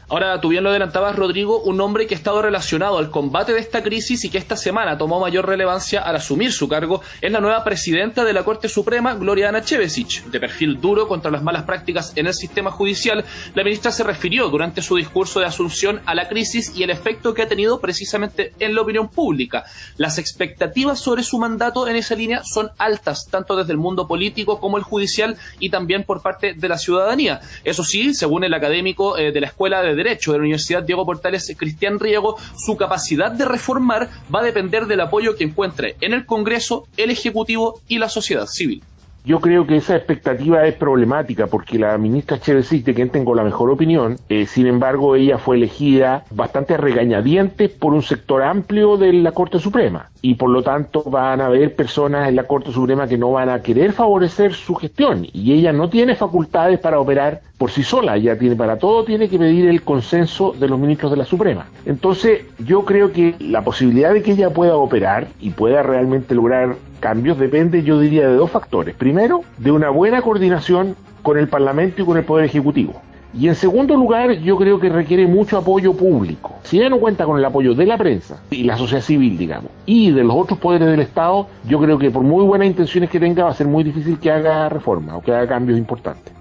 [SPEAKER 4] Ahora, tú bien lo adelantabas, Rodrigo, un hombre que ha estado relacionado al combate de esta crisis y que esta semana tomó mayor relevancia al asumir su cargo es la nueva presidenta de la Corte Suprema, Gloriana Chevesic. De perfil duro contra las malas prácticas en el sistema judicial, la ministra se refirió durante su discurso de asunción a la crisis y el efecto que ha tenido precisamente en la opinión pública. Las expectativas sobre su mandato en esa línea son altas, tanto desde el mundo político como el judicial y también por parte de la ciudadanía. Eso sí, según el académico de la Escuela de Derecho de la Universidad Diego Portales, Cristian Riego, su capacidad de reformar va a depender del apoyo que encuentre en el Congreso, el Ejecutivo y la sociedad civil.
[SPEAKER 9] Yo creo que esa expectativa es problemática porque la ministra Chevesic, de quien tengo la mejor opinión, sin embargo ella fue elegida bastante a regañadientes por un sector amplio de la Corte Suprema y por lo tanto van a haber personas en la Corte Suprema que no van a querer favorecer su gestión y ella no tiene facultades para operar por sí sola, ella tiene para todo tiene que pedir el consenso de los ministros de la Suprema. Entonces yo creo que la posibilidad de que ella pueda operar y pueda realmente lograr cambios depende, yo diría, de dos factores. Primero, de una buena coordinación con el Parlamento y con el Poder Ejecutivo. Y en segundo lugar, yo creo que requiere mucho apoyo público. Si ella no cuenta con el apoyo de la prensa y la sociedad civil, digamos, y de los otros poderes del Estado, yo creo que por muy buenas intenciones que tenga va a ser muy difícil que haga reforma o que haga cambios importantes.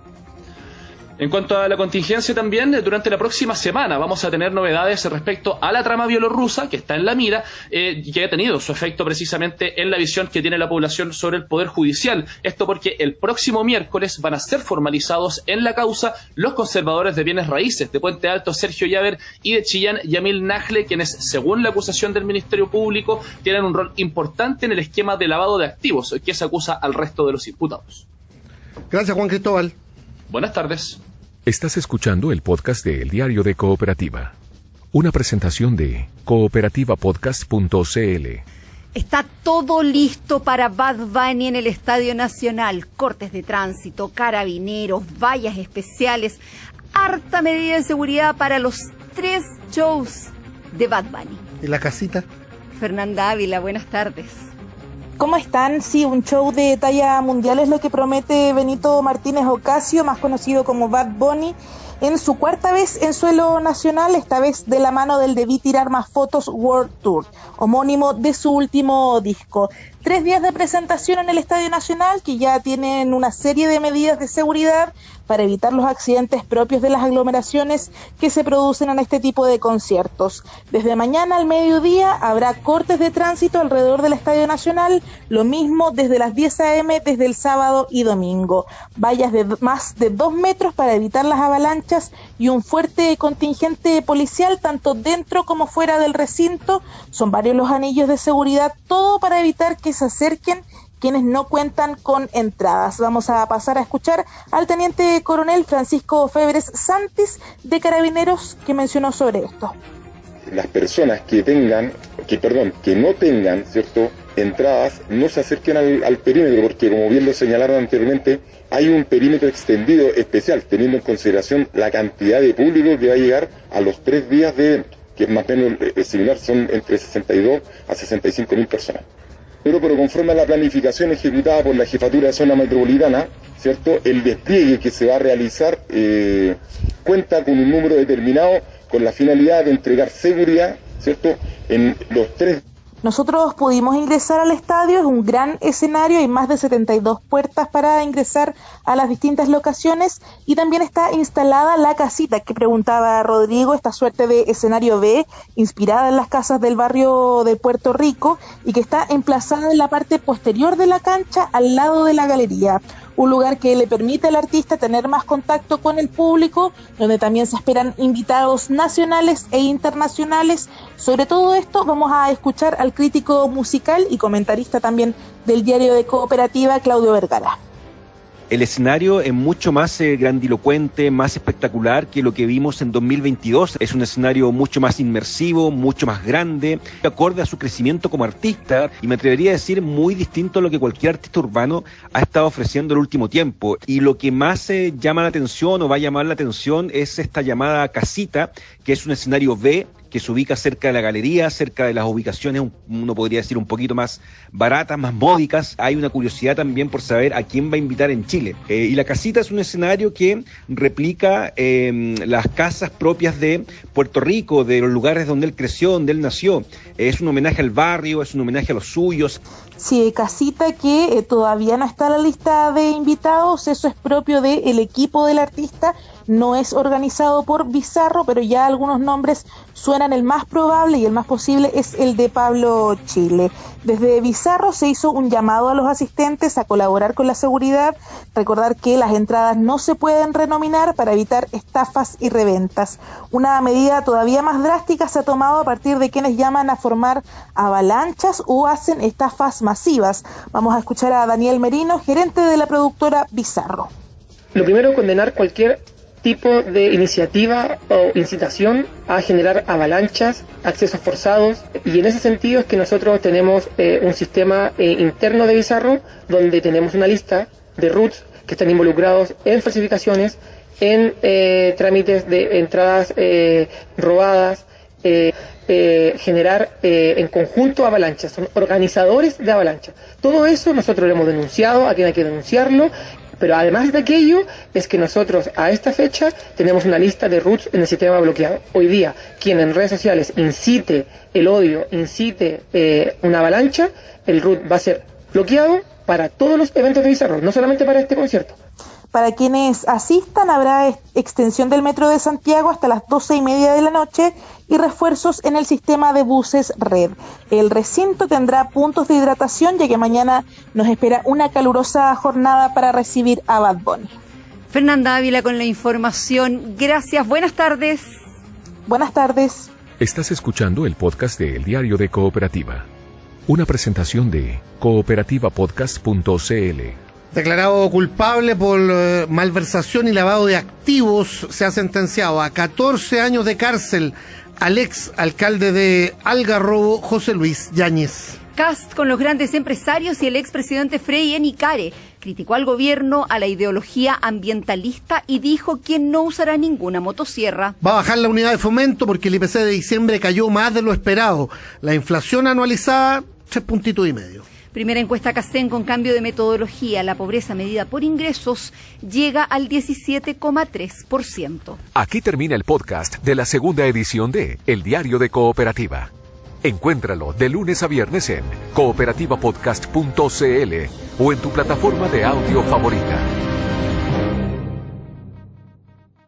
[SPEAKER 4] En cuanto a la contingencia también, durante la próxima semana vamos a tener novedades respecto a la trama bielorrusa, que está en la mira, y que ha tenido su efecto precisamente en la visión que tiene la población sobre el Poder Judicial. Esto porque el próximo miércoles van a ser formalizados en la causa los conservadores de bienes raíces de Puente Alto, Sergio Llaver, y de Chillán, Yamil Najle, quienes, según la acusación del Ministerio Público, tienen un rol importante en el esquema de lavado de activos que se acusa al resto de los imputados.
[SPEAKER 3] Gracias, Juan Cristóbal.
[SPEAKER 4] Buenas tardes.
[SPEAKER 2] Estás escuchando el podcast de El Diario de Cooperativa. Una presentación de cooperativapodcast.cl.
[SPEAKER 1] Está todo listo para Bad Bunny en el Estadio Nacional. Cortes de tránsito, carabineros, vallas especiales, harta medida de seguridad para los 3 shows de Bad Bunny.
[SPEAKER 3] ¿Y la casita?
[SPEAKER 1] Fernanda Ávila, buenas tardes.
[SPEAKER 5] ¿Cómo están? Sí, un show de talla mundial es lo que promete Benito Martínez Ocasio, más conocido como Bad Bunny, en su 4ª vez en suelo nacional, esta vez de la mano del Debí Tirar Más Fotos World Tour, homónimo de su último disco. 3 días de presentación en el Estadio Nacional, que ya tienen una serie de medidas de seguridad para evitar los accidentes propios de las aglomeraciones que se producen en este tipo de conciertos. Desde mañana al mediodía habrá cortes de tránsito alrededor del Estadio Nacional, lo mismo desde las 10 a.m. desde el sábado y domingo. Vallas de más de 2 metros para evitar las avalanchas y un fuerte contingente policial tanto dentro como fuera del recinto. Son varios los anillos de seguridad, todo para evitar que se acerquen quienes no cuentan con entradas. Vamos a pasar a escuchar al teniente coronel Francisco Febres Santis de Carabineros, que mencionó sobre esto.
[SPEAKER 10] Las personas que no tengan, ¿cierto?, entradas, no se acerquen al perímetro, porque como bien lo señalaron anteriormente, hay un perímetro extendido especial, teniendo en consideración la cantidad de público que va a llegar a los 3 días de evento, que es más o menos similar, son entre 62 a 65 mil personas. Pero conforme a la planificación ejecutada por la Jefatura de Zona Metropolitana, ¿cierto?, el despliegue que se va a realizar cuenta con un número determinado con la finalidad de entregar seguridad, ¿cierto?, en los 3.
[SPEAKER 5] Nosotros pudimos ingresar al estadio, es un gran escenario, hay más de 72 puertas para ingresar a las distintas locaciones y también está instalada la casita que preguntaba Rodrigo, esta suerte de escenario B, inspirada en las casas del barrio de Puerto Rico y que está emplazada en la parte posterior de la cancha al lado de la galería. Un lugar que le permite al artista tener más contacto con el público, donde también se esperan invitados nacionales e internacionales. Sobre todo esto vamos a escuchar al crítico musical y comentarista también del Diario de Cooperativa, Claudio Vergara.
[SPEAKER 11] El escenario es mucho más grandilocuente, más espectacular que lo que vimos en 2022. Es un escenario mucho más inmersivo, mucho más grande, acorde a su crecimiento como artista y me atrevería a decir muy distinto a lo que cualquier artista urbano ha estado ofreciendo el último tiempo. Y lo que más llama la atención o va a llamar la atención es esta llamada casita, que es un escenario B, que se ubica cerca de la galería, cerca de las ubicaciones, uno podría decir un poquito más baratas, más módicas. Hay una curiosidad también por saber a quién va a invitar en Chile. Y la casita es un escenario que replica las casas propias de Puerto Rico, de los lugares donde él creció, donde él nació. Es un homenaje al barrio, es un homenaje a los suyos.
[SPEAKER 5] Sí, casita que todavía no está en la lista de invitados, eso es propio del equipo del artista, no es organizado por Bizarro, pero ya algunos nombres suenan. El más probable y el más posible es el de Pablo Chile. Desde Bizarro se hizo un llamado a los asistentes a colaborar con la seguridad, recordar que las entradas no se pueden renominar para evitar estafas y reventas. Una medida todavía más drástica se ha tomado a partir de quienes llaman a formar avalanchas o hacen estafas masivas. Vamos a escuchar a Daniel Merino, gerente de la productora Bizarro.
[SPEAKER 12] Lo primero, condenar cualquier tipo de iniciativa o incitación a generar avalanchas, accesos forzados, y en ese sentido es que nosotros tenemos un sistema interno de Bizarro donde tenemos una lista de routes que están involucrados en falsificaciones, en trámites de entradas robadas, generar en conjunto avalanchas, son organizadores de avalanchas. Todo eso nosotros lo hemos denunciado a quien hay que denunciarlo. Pero además de aquello, es que nosotros a esta fecha tenemos una lista de routes en el sistema bloqueado. Hoy día, quien en redes sociales incite el odio, incite una avalancha, el route va a ser bloqueado para todos los eventos de Bizarro, no solamente para este concierto.
[SPEAKER 5] Para quienes asistan, habrá extensión del Metro de Santiago hasta las 12:30 de la noche y refuerzos en el sistema de buses Red. El recinto tendrá puntos de hidratación, ya que mañana nos espera una calurosa jornada para recibir a Bad Bunny.
[SPEAKER 1] Fernanda Ávila con la información. Gracias, buenas tardes.
[SPEAKER 5] Buenas tardes.
[SPEAKER 2] Estás escuchando el podcast de El Diario de Cooperativa. Una presentación de cooperativapodcast.cl.
[SPEAKER 3] Declarado culpable por malversación y lavado de activos, se ha sentenciado a 14 años de cárcel al ex alcalde de Algarrobo, José Luis Yáñez.
[SPEAKER 1] Kast con los grandes empresarios y el expresidente Frei Enicare criticó al gobierno, a la ideología ambientalista y dijo que no usará ninguna motosierra.
[SPEAKER 3] Va a bajar la unidad de fomento porque el IPC de diciembre cayó más de lo esperado. La inflación anualizada, 3,5 puntos.
[SPEAKER 1] Primera encuesta CACEN con cambio de metodología. La pobreza medida por ingresos llega al 17,3%.
[SPEAKER 2] Aquí termina el podcast de la segunda edición de El Diario de Cooperativa. Encuéntralo de lunes a viernes en cooperativapodcast.cl o en tu plataforma de audio favorita.